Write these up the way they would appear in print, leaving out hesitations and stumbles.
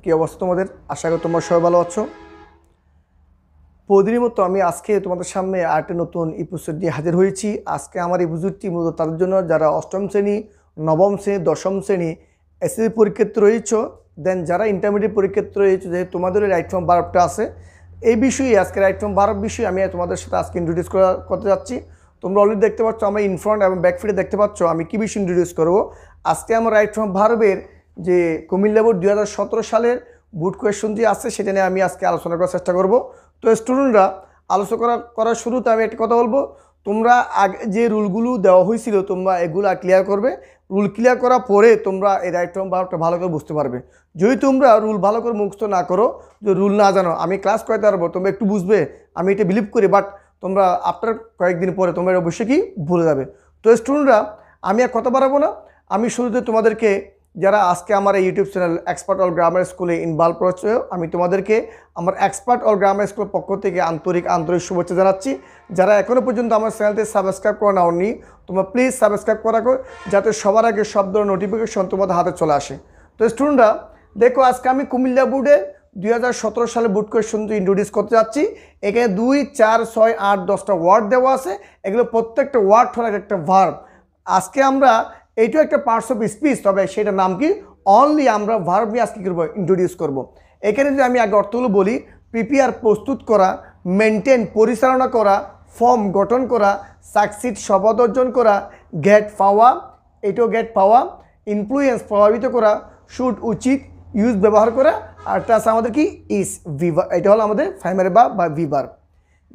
কি অবস্থা তোমাদের? আশা করি তোমরা সবাই ভালো আছো। প্রতিদিনের মতো আমি আজকে তোমাদের সামনে আরেকটা নতুন এপিসোড নিয়ে হাজির হয়েছি। আজকে আমার এই এপিসোডটি মূলত তাদের জন্য যারা অষ্টম শ্রেণী, নবম শ্রেণী, দশম শ্রেণী এসএসসি পরীক্ষার্থী রয়েছে, দেন যারা ইন্টারমিডিয়েট পরীক্ষার্থী রয়েছে, যে তোমাদের রাইট ফ্রম ভার্বটা আছে, এই বিষয়ে আজকে রাইট ফ্রম ভার্ব বিষয়ে আমি তোমাদের সাথে আজকে ইন্ট্রোডিউস করতে যাচ্ছি। তোমরা অলরেডি দেখতে পাচ্ছ, আমরা ইনফ্রন্ট এবং ব্যাকফিটে দেখতে পাচ্ছ আমি কী বিষয় ইন্ট্রোডিউস করবো। আজকে আমার রাইট ফ্রম ভার্বের যে কুমিল্লা বোর্ড 2017 সালের বোর্ড কোয়েশ্চন যে আছে সেটা নিয়ে আমি আজকে আলোচনা করার চেষ্টা করব। তো স্টুডেন্টরা, আলোচনা করার শুরুতে আমি একটা কথা বলবো, তোমরা আগে যে রুলগুলো দেওয়া হয়েছিল তোমরা এগুলো ক্লিয়ার করবে। রুল ক্লিয়ার করার পরে তোমরা এই রাইট ফ্রম ভার্বটা ভালো করে বুঝতে পারবে। যদি তোমরা রুল ভালো করে মুখস্থ না করো, যে রুল না জানো, আমি ক্লাস করাতে পারবো, তোমরা একটু বুঝবে, আমি এটা বিলিভ করি, বাট তোমরা আফটার কয়েকদিন পরে তোমরা অবশ্যই কি ভুলে যাবে। তো স্টুডেন্টরা, আমি আর কথা বাড়াবো না, আমি শুরুতে তোমাদেরকে, যারা আজকে আমার এই YouTube channel expert all grammar স্কুলে ইনভলভ রয়েছে, আমি তোমাদেরকে আমার এক্সপার্ট অল গ্রামার স্কুলের পক্ষ থেকে আন্তরিক শুভেচ্ছা জানাচ্ছি। যারা এখনও পর্যন্ত আমার চ্যানেলটি সাবস্ক্রাইব করা নাওনি, তোমরা প্লিজ সাবস্ক্রাইব করা করো, যাতে সবার আগে সব ধরনের নোটিফিকেশন তোমাদের হাতে চলে আসে। তো স্টুডেন্টরা দেখো, আজকে আমি কুমিল্লা বোর্ডে 2017 সালে বোর্ড কোয়েশ্চন ইন্ট্রোডিউস করতে যাচ্ছি। এখানে 2, 4, 6, 8, 10টা ওয়ার্ড দেওয়া আছে। এগুলো প্রত্যেকটা ওয়ার্ড হলো একটা ভার্ব। আজকে আমরা এইটাও একটা পার্টস অফ স্পিচ, তবে সেটার নাম কি, অনলি আমরা ভার্ব নিয়ে আজকে করবো, ইন্ট্রোডিউস করব। এখানে যদি আমি আগে অর্থগুলো বলি, প্রিপেয়ার প্রস্তুত করা, মেনটেন পরিচালনা করা, ফর্ম গঠন করা, সাকসিড সফল অর্জন করা, গেট পাওয়া, এটাও গেট পাওয়া, ইনফ্লুয়েন্স প্রভাবিত করা, শুড উচিত, ইউজ ব্যবহার করা, আর টাস আমাদের কি ইস ভিভার, এটা হলো আমাদের প্রাইমারি বা ভিভার।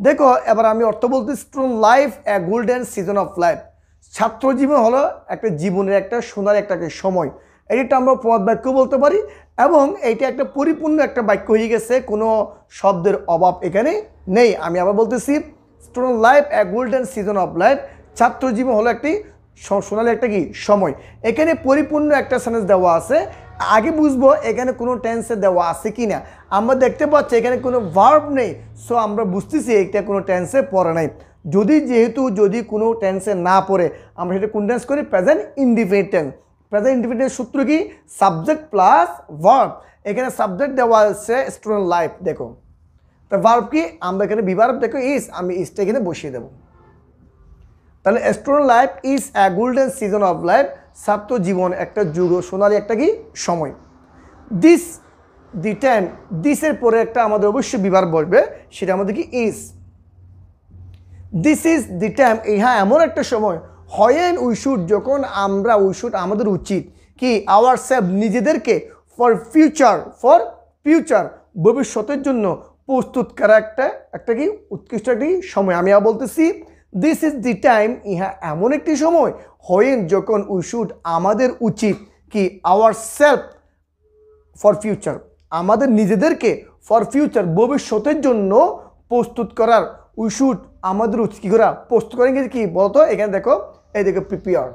দেখো এবার আমি অর্থ বলতে, student life A golden season of life, ছাত্র জীবন হলো একটা জীবনের একটা সোনার একটা সময়। এটা আমরা প্রবাদ বাক্য বলতে পারি, এবং এইটা একটা পরিপূর্ণ একটা বাক্য হয়ে গেছে, কোনো শব্দের অভাব এখানে নেই। আমি আবার বলতেছি, student life A golden season of life, ছাত্র জীবন হলো একটি সোনালি একটা কি সময়। এখানে পরিপূর্ণ একটা সেন্টেন্স দেওয়া আছে। আগে বুঝবো এখানে কোনো টেন্সে দেওয়া আছে কি না। আমরা দেখতে পাচ্ছি এখানে কোনো ভার্ব নেই, সো আমরা বুঝতেছি এটা কোনো টেন্সে পড়ে নাই। যদি কোনো টেন্সে না পড়ে, আমরা সেটা কোন টেন্স করি, present indefinite tense. Present indefinite সূত্র কি, সাবজেক্ট প্লাস ভার্ব। এখানে সাবজেক্ট দেওয়া আছে স্টুডেন্ট লাইফ, দেখো তো ভার্ব কি, আমরা এখানে বিভার্ব দেখো ইস, আমি ইসটা এখানে বসিয়ে দেবো। তাহলে student life is a golden season of life, ছাত্র জীবন একটা যুগ সোনালি একটা কি সময়। দিস দি টাইম, দিসের পরে একটা আমাদের অবশ্যই বিভার্ব বলবে, সেটা আমাদের কি is. This is the time, ইহা এমন একটা সময়, হোয়েন উই শুড, যখন আমরা, উই শুড আমাদের উচিত কি, আওয়ার সেলফ নিজেদেরকে, ফর ফিউচার ভবিষ্যতের জন্য প্রস্তুত করা একটা কি উৎকৃষ্ট একটি সময়। আমি বলতেছি, দিস ইজ দি টাইম, ইহা এমন একটি সময়, হোয়েন যখন, উই শুড আমাদের উচিত কি, আওয়ার সেলফ ফর ফিউচার আমাদের নিজেদেরকে, ফর ফিউচার ভবিষ্যতের জন্য প্রস্তুত করার, উই শুড আমাদের উচিত কী করা, প্রস্তুত করেন কি বলতো, এখানে দেখো, এই দেখো প্রিপেয়ার।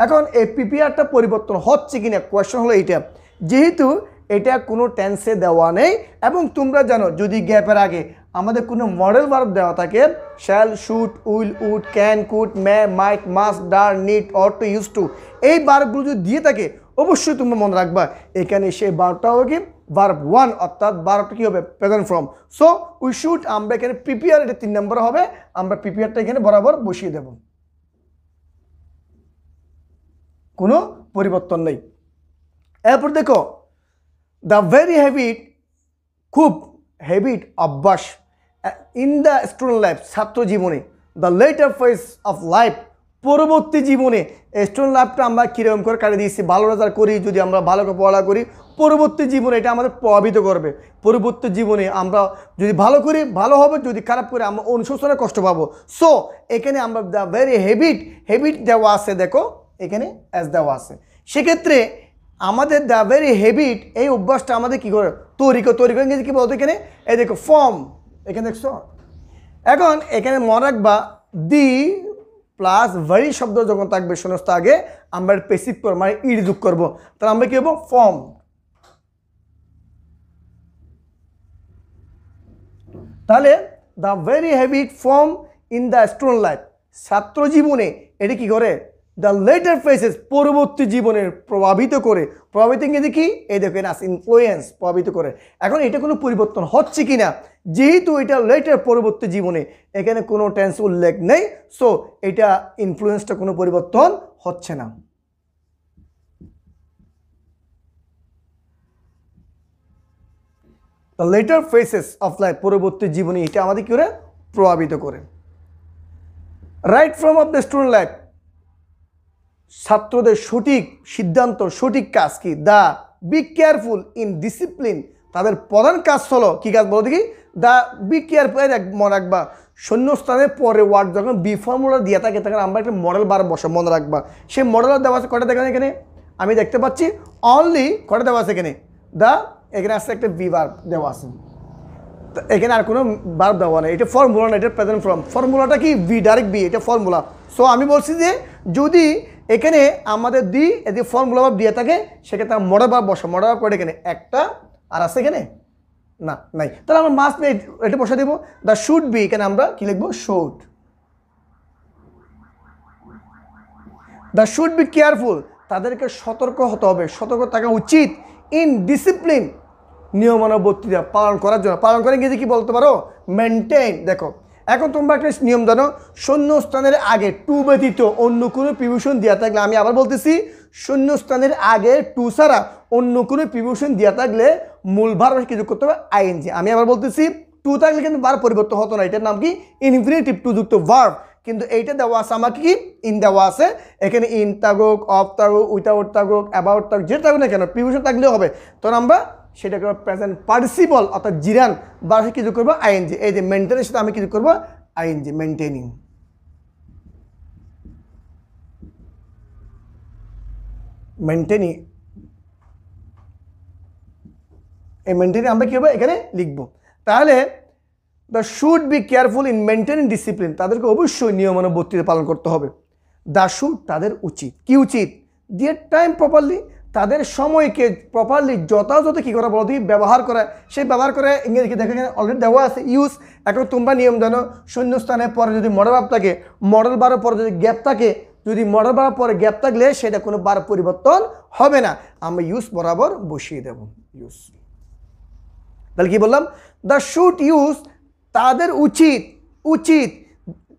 এখন এই প্রিপেয়ারটা পরিবর্তন হচ্ছে কিনা, কোয়েশ্চন হলো এইটা, যেহেতু এটা কোনো টেন্সে দেওয়া নেই, এবং তোমরা জানো যদি গ্যাপের আগে আমাদের কোনো মডেল ভার্ব দেওয়া থাকে, shall, should, will, would, can, could, may, might, must, dare, need, ought to, use to, এই ভার্বগুলো যদি দিয়ে থাকে, অবশ্যই তোমরা মনে রাখবা এখানে সেই ভার্বটা হবে কি, ভার্ব 1, অর্থাৎ ভার্বটা কী হবে, present form. So we should, আমরা এখানে প্রিপেয়ার, এটা 3 নম্বর হবে, আমরা প্রিপেয়ারটা এখানে বরাবর বসিয়ে দেব, কোনো পরিবর্তন নেই। এরপর দেখো, দ্য ভেরি হ্যাবিট, খুব, হ্যাবিট অভ্যাস, ইন দ্য স্টুডেন্ট লাইফ ছাত্র জীবনে, the letter phase of life পরবর্তী জীবনে। স্টুডেন্ট লাইফটা আমরা কীরকম করে কাটিয়ে দিয়েছি, ভালো রেজাল্ট করি, যদি আমরা ভালো করে পড়াশোনা করি, পরবর্তী জীবনে এটা আমাদের প্রভাবিত করবে। পরবর্তী জীবনে আমরা যদি ভালো করি ভালো হবে, যদি খারাপ করি আমরা অনুশোচনে কষ্ট পাবো। সো এখানে আমরা দ্য ভেরি হ্যাবিট দেওয়া আছে, দেখো এখানে অ্যাজ দেওয়া আছে, সেক্ষেত্রে আমাদের দ্য ভেরি হ্যাবিট, এই অভ্যাসটা আমাদের কী করে তৈরি করে ইংরেজি কী বলতো, এখানে এই দেখো ফর্ম, এখানে দেখছো। এখন এখানে মনে রাখবা, দি প্লাস ভেরি শব্দ যখন থাকবে সমস্ত আগে, আমরা পেসিভ করবো, মানে ইড যোগ করবো, তাহলে আমরা কী হবো, ফর্ম। তাহলে the very habit form in the student life, ছাত্র জীবনে এটি কী করে, দ্য লেটার ফেসেস পরবর্তী জীবনের প্রভাবিত করে, প্রভাবিত ইংরেজি কি এই দেখেন আস ইনফ্লুয়েন্স, প্রভাবিত করে। এখন এটা কোনো পরিবর্তন হচ্ছে কি না, যেহেতু এটা লেটার পরবর্তী জীবনে এখানে কোনো টেন্স উল্লেখ নেই, সো এটা ইনফ্লুয়েন্সটা কোনো পরিবর্তন হচ্ছে না। The letter faces of life পরবর্তী জীবনে এটা আমাদের কি করে প্রভাবিত করে। Right from of the student life ছাত্রদের সঠিক সিদ্ধান্ত, সঠিক কাজ কি, the be careful in discipline, তাদের প্রধান কাজ হলো কি কাজ বলো দেখি, দ্য বি কেয়ারফুল মনে রাখবা শূন্যস্থানের পরে ওয়ার্ড যখন বি ফর্মুলা দিয়ে থাকে তখন আমরা একটা মডেল বার বসা মনে রাখবা। সেই মডেল দেওয়া আছে কটা দেখেন এখানে আমি দেখতে পাচ্ছি অনলি কটা দেওয়া আছে এখানে, দ্য এখানে আসছে একটা বি বার দেওয়া আছে, এখানে আর কোনো বার দেওয়া নেই, এটা ফর্মুলা না, এটা প্রেজেন্ট ফর্ম। ফর্মুলাটা কি বি, ডাইরেক্ট বি, এটা ফর্মুলা। সো আমি বলছি যে যদি এখানে আমাদের দি এদি ফর্মুলা ভাব দিয়ে থাকে সেক্ষেত্রে মডেল ভাব বসা, মডেল ভাব করে এখানে একটা আর আছে এখানে না নাই, তাহলে আমরা মাস্ট এটা বসা দেবো দ্য শুড বি, এখানে আমরা কি লিখবো should. The should be careful, তাদেরকে সতর্ক হতে হবে, সতর্ক থাকা উচিত, ইন ডিসিপ্লিন নিয়মানুবর্তিতা পালন করার জন্য। পালন করে গিয়ে কি বলতে পারো মেনটেন। দেখো এখন তোমরা একটা নিয়ম জানো, শূন্যস্থানের আগে টু ব্যতীত অন্য কোনো প্রিপোজিশন দেওয়া থাকলে, আমি আবার বলতেছি শূন্যস্থানের আগে টু ছাড়া অন্য কোনো প্রিপোজিশন দেওয়া থাকলে মূল ভার্ব কি যোগ করতে হবে আইএনজি। আমি আবার বলতেছি টু থাকলে কিন্তু ভার্ব পরিবর্তন হতো না, এটার নাম কি ইনফিনিটিভ টু যুক্ত ভার্ব। কিন্তু এইটা দেওয়া আছে আমাকে কি ইন দেওয়া আছে, এখানে ইন থাকুক, অফ থাকুক, উইথাউট থাকুক, অ্যাবাউট থাকুক, যেটা থাকুক না কেন প্রিপোজিশন থাকলেও হবে। তখন আমরা সেটাকে প্রেজেন্ট পার্টিসিপল অর্থাৎ জিরান বা কি যোগ করবো আইএনজি। এই যে মেনটেনের সাথে আমি কি যোগ করবো আইএনজি, মেনটেনিং। মেনটেনিং এই মেনটেনিং আমরা কি হবে এখানে লিখবো। তাহলে the should be careful in maintaining discipline, তাদেরকে অবশ্যই নিয়মানুবর্তিতা পালন করতে হবে। দ্য শুড তাদের উচিত, কি উচিত, দিয়ে টাইম প্রপারলি, তাদের সময়কে প্রপারলি যথাযথ কী করা বলো ব্যবহার করা। সেই ব্যবহার করে ইংরেজি দেখো এখানে অলরেডি দেওয়া আছে ইউজ। এখন তোমরা নিয়ম জানো শূন্যস্থানের পরে যদি মডেল ভার্ব থাকে, মডেল ভার্বের পরে যদি গ্যাপ থাকে, যদি মডেল ভার্বের পরে গ্যাপ থাকলে সেটা কোনো বার পরিবর্তন হবে না, আমরা ইউজ বরাবর বসিয়ে দেব ইউজ। তাহলে কি বললাম, দ্য শুড ইউজ তাদের উচিত, উচিত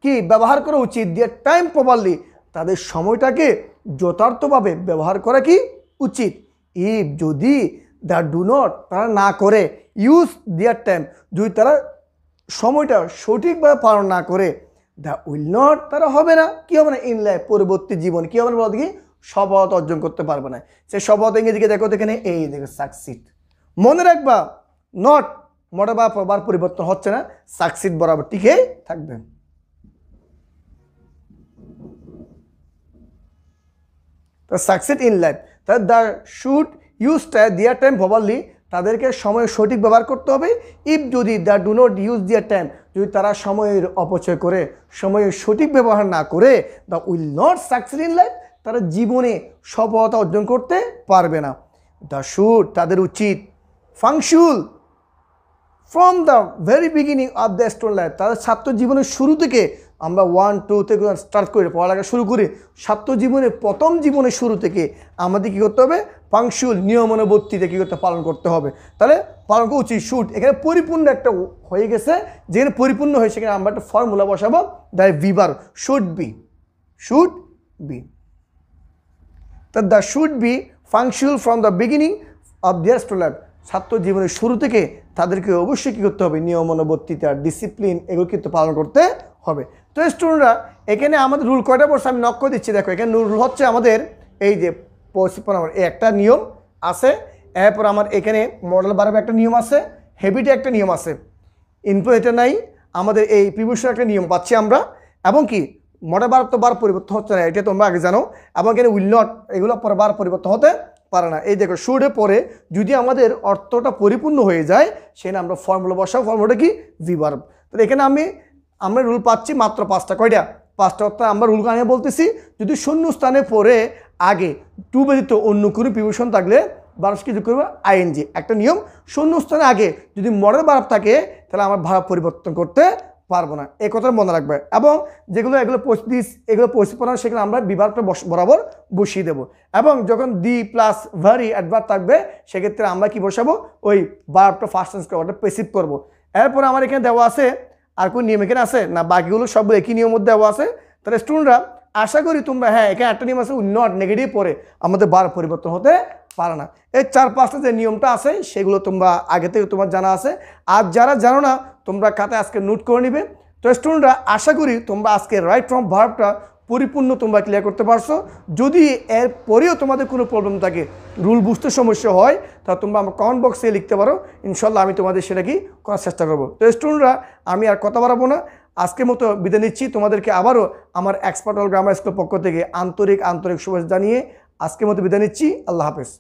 কি ব্যবহার করা উচিত, দিয়ে টাইম প্রপারলি তাদের সময়টাকে যথার্থভাবে ব্যবহার করা কি উচিত। ইফ যদি দ্য ডু নট তারা না করে, ইউজ দেয়ার টাইম যদি তারা সময়টা সঠিকভাবে পালন না করে, দ্য উইল নট তারা হবে না, কি হবে না ইন লাইফ পরবর্তী জীবন কি হবে না বলতে কি সফলতা অর্জন করতে পারবে না। সে সফলতা ইংরেজিকে দেখো এখানে এই দেখো সাকসিড। মনে রাখবা নট মডেল বা বার পরিবর্তন হচ্ছে না, সাকসিড বরাবর টিকে থাকবে। সাকসিড ইন লাইফ, তাহলে the should use their time properly, তাদেরকে সময় সঠিক ব্যবহার করতে হবে। ইফ যদি the do not use their time যদি তারা সময়ের অপচয় করে, সময়ের সঠিক ব্যবহার না করে, the will not succeed in life তারা জীবনে সফলতা অর্জন করতে পারবে না। দ্য শুড তাদের উচিত, punctual from the very beginning of the student life, তাদের ছাত্র জীবনের শুরু থেকে, আমরা 1 2 থেকে স্টার্ট করে পড়ালেখা শুরু করি, ছাত্র জীবনের প্রথম জীবনের শুরু থেকে আমাদের কী করতে হবে ফাংশুয়াল নিয়মানুবর্তিতা কী করতে পালন করতে হবে। তাহলে পালন করা উচিত। শুড এখানে পরিপূর্ণ একটা হয়ে গেছে, যেখানে পরিপূর্ণ হয়ে সেখানে আমরা একটা ফর্মুলা বসাবো দ্য ভিভার শুড বি, শুড বি। তা the should be punctual from the beginning of their student life, ছাত্র জীবনের শুরু থেকে তাদেরকে অবশ্যই কী করতে হবে নিয়মানুবর্তিতা ডিসিপ্লিন এগুলো কিন্তু পালন করতে হবে। তো স্টুডেন্টরা এখানে আমাদের রুল কয়টা পড়ছে আমি নক করে দিচ্ছি। দেখো এখানে রুল হচ্ছে আমাদের এই যে একটা নিয়ম আছে, এরপর আমার এখানে মডেল বাড়াবে একটা নিয়ম আছে, হেবিটে একটা নিয়ম আছে, ইনপুট এটা নাই, আমাদের এই প্রিভিয়াসের একটা নিয়ম পাচ্ছি আমরা, এবং কি মডেল বার তো বার পরিবর্তন হচ্ছে না এটা তোমরা আগে জানো, এবং এখানে উইল নট এগুলো পরে বার পরিবর্তন হতে পারে না। এই দেখো শুডে পরে যদি আমাদের অর্থটা পরিপূর্ণ হয়ে যায় সেখানে আমরা ফর্মুলা বসাও, ফর্মুলাটা কি ভিভার্ব। তাহলে এখানে আমরা রুল পাচ্ছি মাত্র 5টা, কয়টা 5টা, অর্থাৎ আমরা রুল কানে বলতেছি যদি শূন্য স্থানে পরে আগে টু ব্যতীত অন্য কোনো প্রিপোজিশন থাকলে ভার্ব কি যোগ করবো আইএনজি। একটা নিয়ম শূন্য স্থানে আগে যদি মডেল ভার্ব থাকে তাহলে আমার ভার্ব পরিবর্তন করতে পারবো না, এই কথা মনে রাখবে। এবং এগুলো পরিস্থিতি পড়ানো সেগুলো আমরা বিভাগটা বরাবর বসিয়ে দেবো। এবং যখন দি প্লাস ভারি অ্যাডভার্ব থাকবে সেক্ষেত্রে আমরা কি বসাবো, ওই ভার্বটা ফার্স্ট টেন্স করবো, ওটা পেসিভ করবো। এরপর আমার এখানে দেওয়া আছে আর কোন নিয়ম এখানে আছে না, বাকিগুলো সব একই নিয়ম মধ্যে দেওয়া আছে। তাহলে স্টুডেন্টরা আশা করি তোমরা, হ্যাঁ এখানে একটা নিয়ম আছে নট নেগেটিভ পরে আমাদের বার পরিবর্তন হতে পারে না। এই 4-5টা যে নিয়মটা আছে সেগুলো তোমরা আগে থেকে তোমার জানা আছে। আর যারা জানো না তোমরা খাতায় আজকে নোট করে নিবে। তো স্টুডেন্টরা আশা করি তোমরা আজকে রাইট ফ্রম ভার্বটা পরিপূর্ণ তোমরা ক্লিয়ার করতে পারছো। যদি এর পরেও তোমাদের কোনো প্রবলেম থাকে, রুল বুঝতে সমস্যা হয়, তা তোমরা আমার কমেন্ট বক্সে লিখতে পারো, ইনশাল্লাহ আমি তোমাদের সেটা কি করার চেষ্টা করবো। তো স্টুডেন্টরা আমি আর কথা বাড়াবো না, আজকের মতো বিদায় নিচ্ছি। তোমাদেরকে আবারও আমার এক্সপার্ট অল গ্রামার স্কুলের পক্ষ থেকে আন্তরিক শুভেচ্ছা জানিয়ে আজকের মতো বিদায় নিচ্ছি। আল্লাহ হাফেজ।